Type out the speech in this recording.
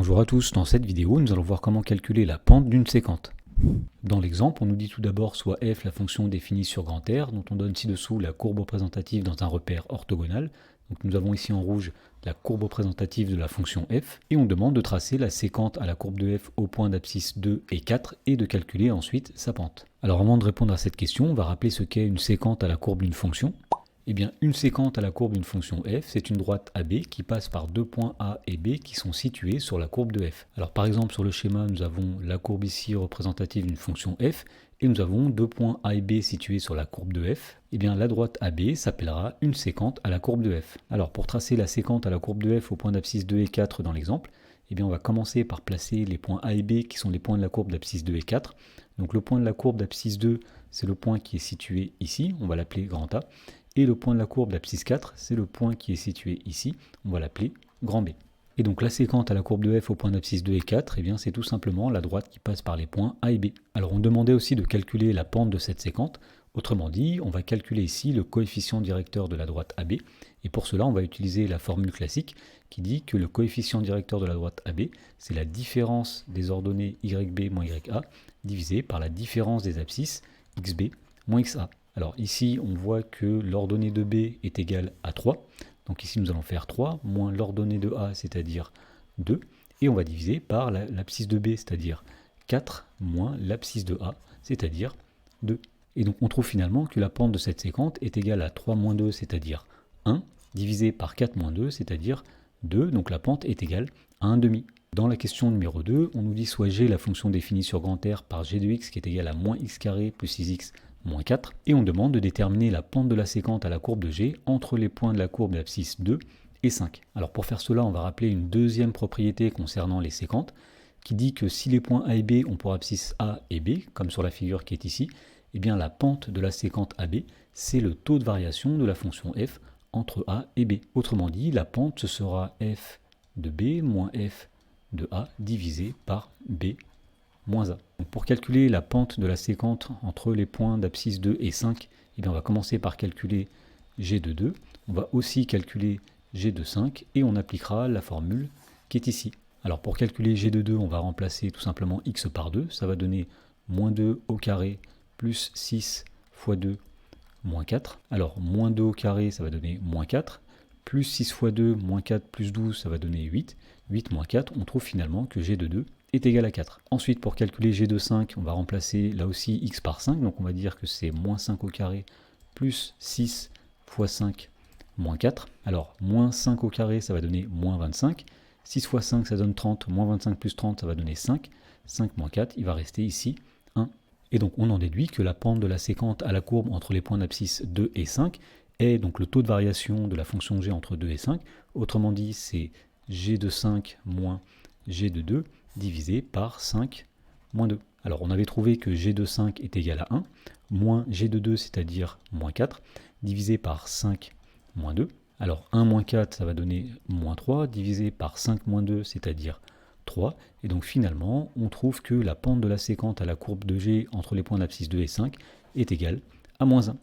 Bonjour à tous, dans cette vidéo, nous allons voir comment calculer la pente d'une séquente. Dans l'exemple, on nous dit tout d'abord soit f la fonction définie sur grand R, dont on donne ci-dessous la courbe représentative dans un repère orthogonal. Donc nous avons ici en rouge la courbe représentative de la fonction f, et on demande de tracer la séquente à la courbe de f au point d'abscisse 2 et 4, et de calculer ensuite sa pente. Alors avant de répondre à cette question, on va rappeler ce qu'est une séquente à la courbe d'une fonction. Eh bien, une séquente à la courbe d'une fonction f, c'est une droite AB qui passe par deux points A et B qui sont situés sur la courbe de f. Alors par exemple, sur le schéma, nous avons la courbe ici représentative d'une fonction f, et nous avons deux points A et B situés sur la courbe de f. Eh bien, la droite AB s'appellera une séquente à la courbe de f. Alors pour tracer la séquente à la courbe de f au point d'abscisse 2 et 4 dans l'exemple, eh bien, on va commencer par placer les points A et B qui sont les points de la courbe d'abscisse 2 et 4. Donc le point de la courbe d'abscisse 2, c'est le point qui est situé ici, on va l'appeler grand A. Et le point de la courbe d'abscisse 4, c'est le point qui est situé ici, on va l'appeler grand B. Et donc la séquente à la courbe de f au point d'abscisse 2 et 4, eh bien c'est tout simplement la droite qui passe par les points A et B. Alors on demandait aussi de calculer la pente de cette séquente, autrement dit, on va calculer ici le coefficient directeur de la droite AB, et pour cela on va utiliser la formule classique qui dit que le coefficient directeur de la droite AB, c'est la différence des ordonnées YB moins YA divisé par la différence des abscisses XB moins XA. Alors ici, on voit que l'ordonnée de B est égale à 3. Donc ici, nous allons faire 3 moins l'ordonnée de A, c'est-à-dire 2. Et on va diviser par l'abscisse de B, c'est-à-dire 4, moins l'abscisse de A, c'est-à-dire 2. Et donc on trouve finalement que la pente de cette séquente est égale à 3 moins 2, c'est-à-dire 1, divisé par 4 moins 2, c'est-à-dire 2. Donc la pente est égale à 1,5. Dans la question numéro 2, on nous dit soit g la fonction définie sur grand R par g de x qui est égale à moins x carré plus 6x moins 4, et on demande de déterminer la pente de la séquente à la courbe de G entre les points de la courbe d'abscisse 2 et 5. Alors pour faire cela, on va rappeler une deuxième propriété concernant les séquentes, qui dit que si les points A et B ont pour abscisse A et B, comme sur la figure qui est ici, eh bien la pente de la séquente AB, c'est le taux de variation de la fonction f entre A et B. Autrement dit, la pente, ce sera f de B moins f de A divisé par B moins A. Donc pour calculer la pente de la séquente entre les points d'abscisse 2 et 5, eh bien on va commencer par calculer g de 2, on va aussi calculer g de 5 et on appliquera la formule qui est ici. Alors pour calculer g de 2, on va remplacer tout simplement x par 2, ça va donner moins 2 au carré plus 6 fois 2 moins 4. Alors moins 2 au carré, ça va donner moins 4, plus 6 fois 2 moins 4 plus 12, ça va donner 8. 8 moins 4, on trouve finalement que g de 2 est égal à 4. Ensuite, pour calculer g de 5, on va remplacer là aussi x par 5, donc on va dire que c'est moins 5 au carré plus 6 fois 5 moins 4. Alors, moins 5 au carré, ça va donner moins 25. 6 fois 5, ça donne 30. Moins 25 plus 30, ça va donner 5. 5 moins 4, il va rester ici 1. Et donc, on en déduit que la pente de la séquente à la courbe entre les points d'abscisse 2 et 5 est donc le taux de variation de la fonction g entre 2 et 5. Autrement dit, c'est g de 5 moins g de 2 divisé par 5 moins 2. Alors on avait trouvé que g de 5 est égal à 1, moins g de 2, c'est-à-dire moins 4, divisé par 5 moins 2. Alors 1 moins 4, ça va donner moins 3, divisé par 5 moins 2, c'est-à-dire 3. Et donc finalement, on trouve que la pente de la séquente à la courbe de G entre les points d'abscisse 2 et 5 est égale à moins 1.